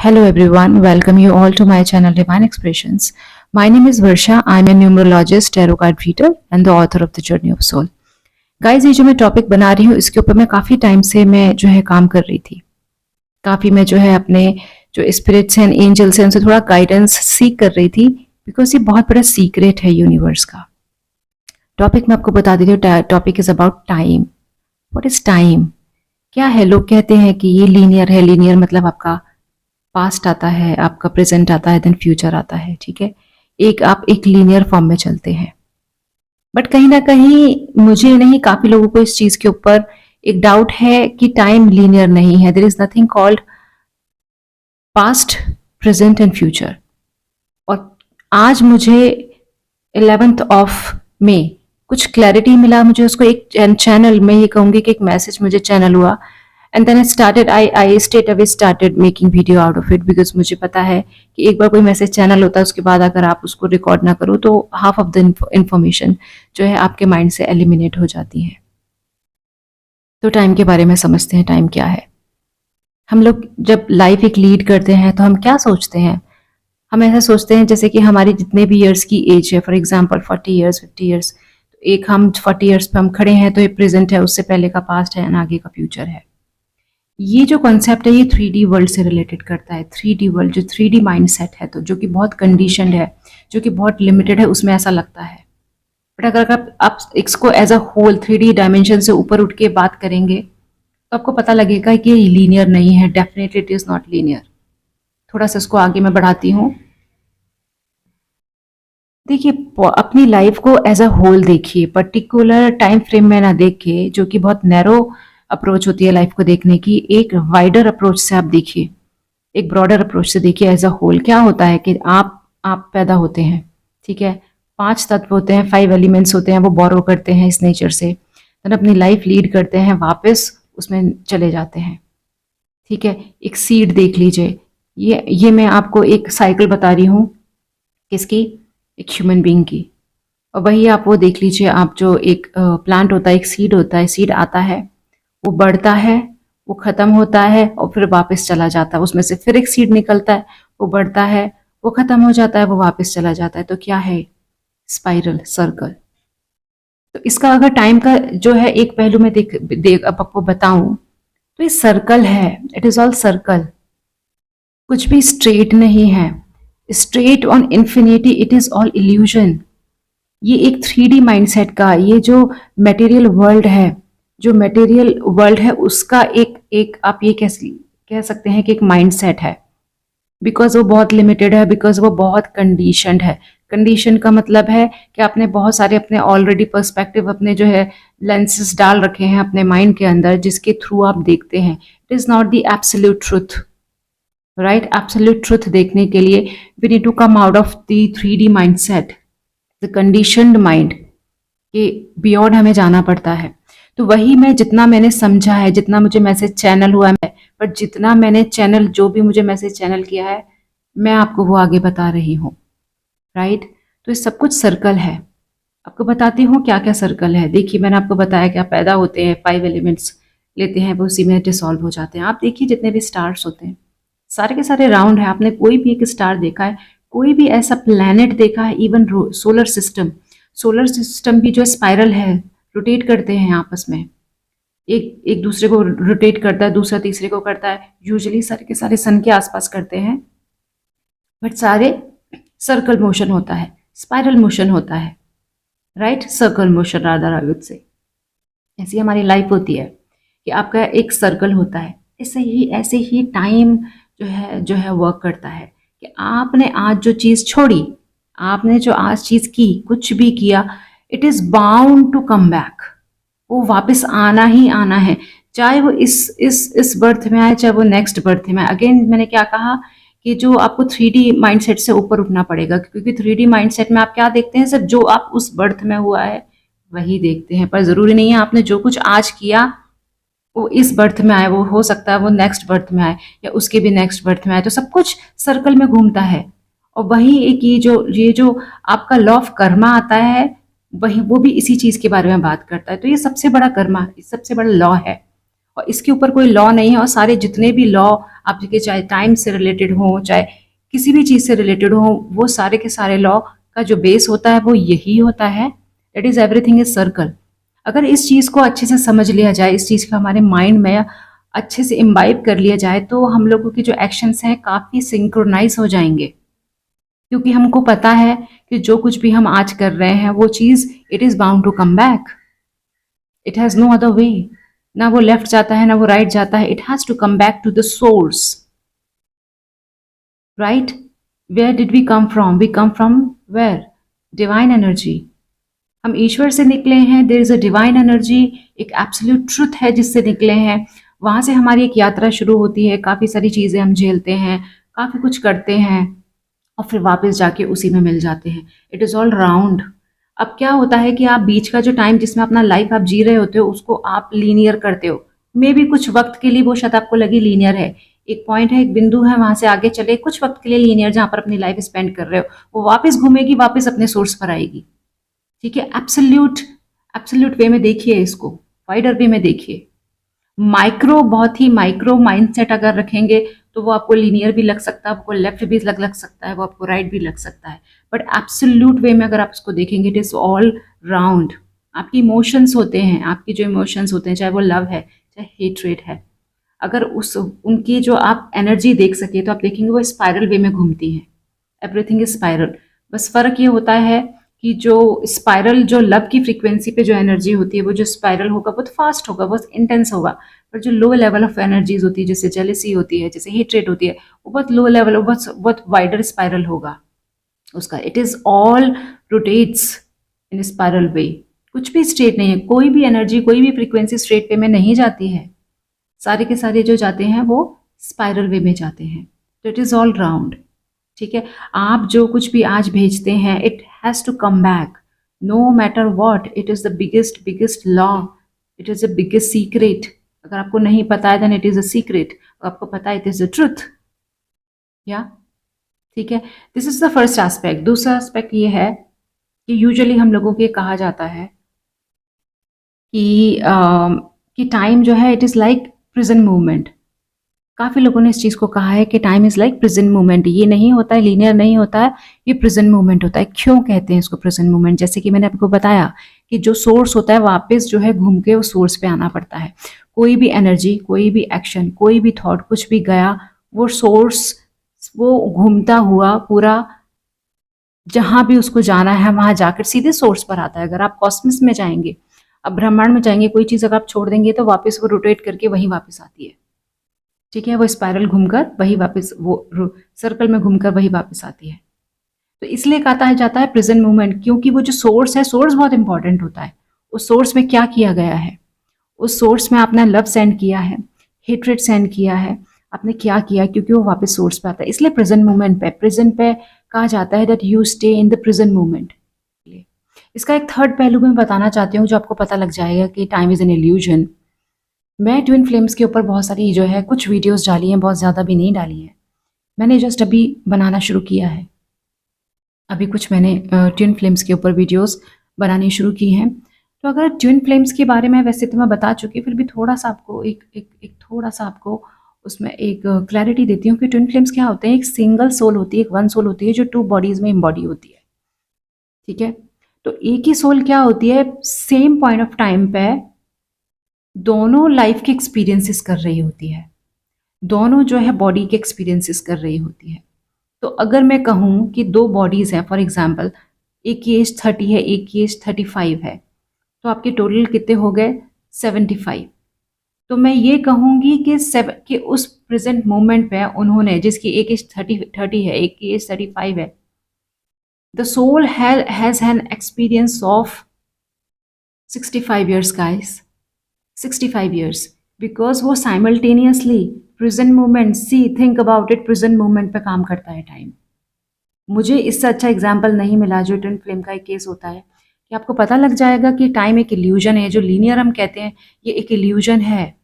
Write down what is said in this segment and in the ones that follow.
Hello everyone, welcome you all to my channel Divine Expressions. My name is Varsha. I'm a numerologist, tarot card reader and the author of The Journey of Soul. Guys, ये जो मैं topic बना रही हूँ इसके ऊपर मैं काफ़ी टाइम से मैं जो है काम कर रही थी। काफ़ी मैं जो है अपने जो स्पिरिट्स एंड एंजल्स हैं उनसे थोड़ा गाइडेंस सीख कर रही थी, बिकॉज ये बहुत बड़ा सीक्रेट है यूनिवर्स का। टॉपिक मैं आपको बता देती हूँ। Topic is about time. What is time? क्या है? लोग कहते हैं कि ये लीनियर है। लीनियर मतलब आपका पास्ट आता है, आपका प्रेजेंट आता है, देन फ्यूचर आता है। ठीक है, आप एक लीनियर फॉर्म में चलते हैं। बट कहीं ना कहीं मुझे नहीं, काफी लोगों को इस चीज के ऊपर एक डाउट है कि टाइम लीनियर नहीं है। There is nothing called past, present and future. और आज मुझे 11th ऑफ मई कुछ क्लैरिटी मिला मुझे। उसको एक चैनल में, ये कहूंगी कि एक मैसेज मुझे चैनल हुआ, and then I straight away started making video out of it, because मुझे पता है कि एक बार कोई मैसेज चैनल होता है उसके बाद अगर आप उसको रिकॉर्ड ना करो तो हाफ ऑफ द इंफॉर्मेशन जो है आपके माइंड से एलिमिनेट हो जाती है। तो टाइम के बारे में समझते हैं। टाइम क्या है? हम लोग जब लाइफ एक लीड करते हैं तो हम क्या सोचते हैं? हम ऐसा सोचते हैं जैसे कि हमारी जितने भी ईयर्स की एज है, फॉर एग्जाम्पल 40 ईयर्स, 50 ईयर्स, तो एक हम 40 ईयर्स पे हम खड़े हैं तो ये प्रेजेंट है, उससे पहले का पास्ट है, आगे का फ्यूचर है। ये जो कॉन्सेप्ट है ये 3D वर्ल्ड से रिलेटेड करता है। 3D वर्ल्ड जो 3D माइंडसेट है, तो जो कि बहुत कंडीशनड है, जो कि बहुत लिमिटेड है, उसमें ऐसा लगता है। बट अगर आप इसको as a whole 3D dimension से ऊपर उठ के बात करेंगे तो आपको पता लगेगा कि ये लीनियर नहीं है। Definitely it is not linear. थोड़ा सा इसको आगे मैं बढ़ाती हूँ। देखिए, अपनी लाइफ को एज अ होल देखिए, पर्टिकुलर टाइम फ्रेम में ना देख के, जो कि बहुत नैरो अप्रोच होती है लाइफ को देखने की। एक वाइडर अप्रोच से आप देखिए, एक ब्रॉडर अप्रोच से देखिए एज अ होल। क्या होता है कि आप पैदा होते हैं, ठीक है, 5 तत्व होते हैं, 5 एलिमेंट्स होते हैं, वो बोरो करते हैं इस नेचर से, देन अपनी लाइफ लीड करते हैं, वापस उसमें चले जाते हैं। ठीक है, एक सीड देख लीजिए। ये मैं आपको एक साइकिल बता रही हूँ, किसकी? एक ह्यूमन बीइंग की। और वही आप वो देख लीजिए, आप जो एक प्लांट होता है, एक सीड होता है, सीड आता है, वो बढ़ता है, वो खत्म होता है और फिर वापस चला जाता है। उसमें से फिर एक सीड निकलता है, वो बढ़ता है, वो खत्म हो जाता है, वो वापस चला जाता है। तो क्या है? Spiral, circle. तो इसका अगर टाइम का जो है एक पहलू में देख अब आपको बताऊं तो ये सर्कल है। It is all circle. कुछ भी स्ट्रेट नहीं है। Straight on infinity, it is all illusion. ये एक 3D माइंडसेट का, ये जो मटेरियल वर्ल्ड है, जो मटेरियल वर्ल्ड है उसका एक आप ये कह सकते हैं कि एक माइंडसेट है। बिकॉज वो बहुत लिमिटेड है, बिकॉज वो बहुत कंडीशनड है। कंडीशन का मतलब है कि आपने बहुत सारे अपने ऑलरेडी पर्सपेक्टिव, अपने जो है लेंसेस डाल रखे हैं अपने माइंड के अंदर, जिसके थ्रू आप देखते हैं। It is not the absolute truth, right? Absolute truth देखने के लिए we need to come out of the 3D mindset, the conditioned mind के बियॉन्ड हमें जाना पड़ता है। तो वही मैं, जितना मैंने समझा है, जितना मुझे मैसेज चैनल हुआ है, बट जितना मैंने चैनल, जो भी मुझे मैसेज चैनल किया है, मैं आपको वो आगे बता रही हूँ, राइट? तो ये सब कुछ सर्कल है। आपको बताती हूँ क्या क्या सर्कल है। देखिए, मैंने आपको बताया कि आप पैदा होते हैं, 5 एलिमेंट्स लेते हैं, वो उसी में डिसॉल्व हो जाते हैं। आप देखिए, जितने भी स्टार्स होते हैं सारे के सारे राउंड है। आपने कोई भी एक स्टार देखा है, कोई भी ऐसा प्लैनेट देखा है? इवन सोलर सिस्टम भी जो स्पाइरल है, रोटेट करते हैं आपस में, एक दूसरे को रोटेट करता है, दूसरा तीसरे को करता है। यूजुअली सारे के सारे सन के आसपास करते हैं, बट सारे सर्कल मोशन होता है, स्पाइरल मोशन होता है, right? Circle motion rather I would say. ऐसी हमारी लाइफ होती है कि आपका एक सर्कल होता है। ऐसे ही टाइम जो है वर्क करता है कि आपने आज जो चीज़ छोड़ी, आपने जो आज चीज़ की, कुछ भी किया, it is bound to come back. वो वापस आना ही आना है, चाहे वो इस बर्थ में आए, चाहे वो नेक्स्ट बर्थ में। अगेन मैंने क्या कहा कि जो आपको 3D माइंडसेट से ऊपर उठना पड़ेगा, क्योंकि 3D माइंडसेट में आप क्या देखते हैं? सिर्फ जो आप उस बर्थ में हुआ है वही देखते हैं। पर ज़रूरी नहीं है आपने जो कुछ आज किया वो इस बर्थ में आए, वो हो सकता है वो नेक्स्ट बर्थ में आए या उसके भी नेक्स्ट बर्थ में आए। तो सब कुछ सर्कल में घूमता है। और वही एक ये जो आपका लॉ ऑफ कर्मा आता है, वही वो भी इसी चीज़ के बारे में बात करता है। तो ये सबसे बड़ा कर्मा, सबसे बड़ा लॉ है। और इसके ऊपर कोई लॉ नहीं है, और सारे जितने भी लॉ आपके चाहे टाइम से रिलेटेड हो, चाहे किसी भी चीज़ से रिलेटेड हो, वो सारे के सारे लॉ का जो बेस होता है वो यही होता है, that is everything is circle. अगर इस चीज़ को अच्छे से समझ लिया जाए, इस चीज़ का हमारे माइंड में अच्छे से इम्बाइब कर लिया जाए, तो हम लोगों के जो एक्शंस हैं काफ़ी सिंक्रोनाइज हो जाएंगे, क्योंकि हमको पता है कि जो कुछ भी हम आज कर रहे हैं वो चीज़ it is bound to come back, it has no other way. ना वो लेफ्ट जाता है ना वो राइट जाता है, it has to come back to the source, right? Where did we come from? We come from where? Divine energy. हम ईश्वर से निकले हैं, there is a divine energy, एक एब्सोल्यूट ट्रुथ है जिससे निकले हैं। वहाँ से हमारी एक यात्रा शुरू होती है, काफ़ी सारी चीज़ें हम झेलते हैं, काफ़ी कुछ करते हैं, और फिर वापस जाके उसी में मिल जाते हैं। It is all round. अब क्या होता है कि आप बीच का जो टाइम जिसमें अपना लाइफ आप जी रहे होते हो उसको आप लीनियर करते हो, मे भी कुछ वक्त के लिए वो शायद आपको लगी लीनियर है, एक पॉइंट है, एक बिंदु है, वहां से आगे चले कुछ वक्त के लिए लीनियर, जहां पर अपनी लाइफ स्पेंड कर रहे हो, वो वापस घूमेगी, वापस अपने सोर्स पर आएगी। ठीक है, एब्सोल्यूट एब्सोल्यूट वे में देखिए इसको, वाइडर वे में देखिए। माइक्रो, बहुत ही माइक्रो माइंडसेट अगर रखेंगे तो वो आपको लीनियर भी लग सकता है, आपको लेफ्ट भी लग सकता है, वो आपको राइट भी लग सकता है, बट एब्सोल्यूट वे में अगर आप इसको देखेंगे इट इज ऑल राउंड। आपकी इमोशंस होते हैं, आपकी जो इमोशंस होते हैं, चाहे वो लव है चाहे हेट्रेट है, अगर उस उनकी जो आप एनर्जी देख सके तो आप देखेंगे वो स्पाइरल वे में घूमती है। Everything is spiral. बस फर्क ये होता है कि जो स्पाइरल, जो लव की फ्रीक्वेंसी पे जो एनर्जी होती है, वो जो स्पाइरल होगा बहुत फास्ट होगा, बहुत इंटेंस होगा, पर जो लो लेवल ऑफ एनर्जीज होती है, जैसे जेलेसी होती है, जैसे हेट्रेट होती है, वो बहुत लो लेवल, बहुत वाइडर स्पाइरल होगा उसका। It is all rotates in spiral way. कुछ भी स्ट्रेट नहीं है, कोई भी एनर्जी, कोई भी फ्रीक्वेंसी स्ट्रेट वे में नहीं जाती है, सारे के सारे जो जाते हैं वो स्पाइरल वे में जाते हैं। तो इट इज ऑल राउंड। ठीक है, आप जो कुछ भी आज भेजते हैं it has to come back, no matter what. It is the biggest biggest law, it is the biggest secret. अगर आपको नहीं पता है then it is a secret, आपको पता है इट इज़ द ट्रुथ। या ठीक है, this is the first aspect. दूसरा एस्पेक्ट ये है कि यूजुअली हम लोगों के कहा जाता है कि टाइम जो है it is like prison movement. काफ़ी लोगों ने इस चीज़ को कहा है कि time is like prison movement, ये नहीं होता है, लीनियर नहीं होता है, ये प्रिजन मूवमेंट होता है। क्यों कहते हैं इसको प्रिजन मूवमेंट? जैसे कि मैंने आपको बताया कि जो सोर्स होता है वापस जो है घूम के उस सोर्स पे आना पड़ता है। कोई भी एनर्जी, कोई भी एक्शन, कोई भी थॉट, कुछ भी गया, वो सोर्स वो घूमता हुआ पूरा जहाँ भी उसको जाना है वहाँ जाकर सीधे सोर्स पर आता है। अगर आप कॉस्मस में जाएंगे, अब ब्रह्मांड में जाएंगे, कोई चीज़ अगर आप छोड़ देंगे तो वापस वो रोटेट करके वहीं वापस आती है। ठीक है, वो स्पाइरल घूमकर वही वापस, वो सर्कल में घूमकर वही वापस आती है। तो इसलिए कहा जाता है प्रेजेंट मूवमेंट, क्योंकि वो जो सोर्स है, सोर्स बहुत इंपॉर्टेंट होता है। उस सोर्स में क्या किया गया है, उस सोर्स में आपने लव सेंड किया है, हेट्रेड सेंड किया है, आपने क्या किया, क्योंकि वो वापस सोर्स पे आता है। इसलिए प्रेजेंट मूवमेंट पे, प्रेजेंट पे कहा जाता है that you stay in the present movement. इसका एक थर्ड पहलू मैं बताना चाहती हूँ जो आपको पता लग जाएगा कि टाइम इज एन इल्यूजन। मैं ट्विन फ्लेम्स के ऊपर बहुत सारी जो है कुछ वीडियोस डाली हैं, बहुत ज़्यादा भी नहीं डाली हैं, मैंने जस्ट अभी बनाना शुरू किया है। अभी कुछ मैंने ट्विन फ्लेम्स के ऊपर वीडियोस बनानी शुरू की हैं। तो अगर ट्विन फ्लेम्स के बारे में वैसे तो मैं बता चुकी, फिर भी थोड़ा सा आपको एक थोड़ा सा आपको उसमें एक क्लैरिटी देती हूँ कि ट्विन फ्लेम्स क्या होते हैं। एक सिंगल सोल होती है, एक वन सोल होती है जो टू बॉडीज़ में इम्बॉडी होती है। ठीक है, तो एक ही सोल क्या होती है, सेम पॉइंट ऑफ टाइम पे दोनों लाइफ के एक्सपीरियंसेस कर रही होती है, दोनों जो है बॉडी के एक्सपीरियंसेस कर रही होती है। तो अगर मैं कहूँ कि दो बॉडीज़ हैं, फॉर एग्जांपल एक की एज 30 है, एक की एज 35 है, तो आपके टोटल कितने हो गए 75। तो मैं ये कहूँगी कि उस प्रेजेंट मोमेंट पे उन्होंने, जिसकी एक एज 30 है, एक की एज 35 है, the soul has an experience of 65 years guys, 65 years, because वो simultaneously present moment, see think about it, present moment पे काम करता है टाइम। मुझे इससे अच्छा एग्जाम्पल नहीं मिला जो ट्विन फ्लेम का एक केस होता है, कि आपको पता लग जाएगा कि टाइम एक इल्यूजन है, जो लीनियर हम कहते हैं ये एक इल्यूजन है,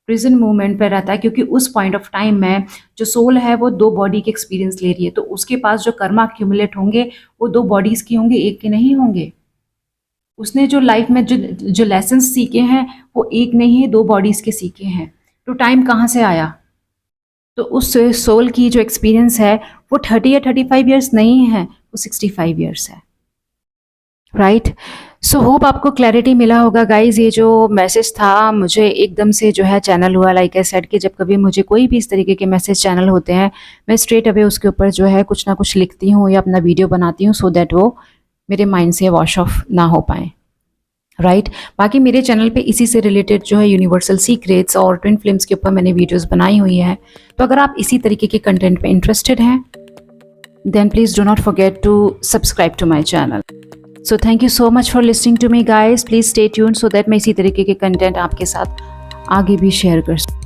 प्रेजेंट मोमेंट पर रहता है, क्योंकि उस पॉइंट ऑफ टाइम में जो सोल है वो दो बॉडी के एक्सपीरियंस ले रही है, तो उसके पास जो कर्मा एक्यूमुलेट होंगे वो दो बॉडीज़ की होंगे, एक के नहीं होंगे। उसने जो लाइफ में जो लेसन्स सीखे हैं वो एक नहीं है, 2 बॉडीज़ के सीखे हैं। तो टाइम कहाँ से आया? तो उस सोल की जो एक्सपीरियंस है वो 30 या 35 इयर्स नहीं है, वो 65 इयर्स है, राइट? सो होप आपको क्लैरिटी मिला होगा गाइज। ये जो मैसेज था मुझे एकदम से जो है चैनल हुआ, लाइक आई सेड कि जब कभी मुझे कोई भी इस तरीके के मैसेज चैनल होते हैं, मैं स्ट्रेट अवे उसके ऊपर जो है कुछ ना कुछ लिखती हूँ या अपना वीडियो बनाती हूँ, सो दैट वो मेरे माइंड से वॉश ऑफ ना हो पाए, राइट? बाकी मेरे चैनल पे इसी से रिलेटेड जो है यूनिवर्सल सीक्रेट्स और ट्विन फ्लेम्स के ऊपर मैंने वीडियोस बनाई हुई है। तो अगर आप इसी तरीके के कंटेंट पे इंटरेस्टेड हैं, then please do not forget to subscribe to my channel. So thank you so much for listening to me guys. Please stay tuned so that मैं इसी तरीके के कंटेंट आपके साथ आगे भी शेयर कर सकूँ।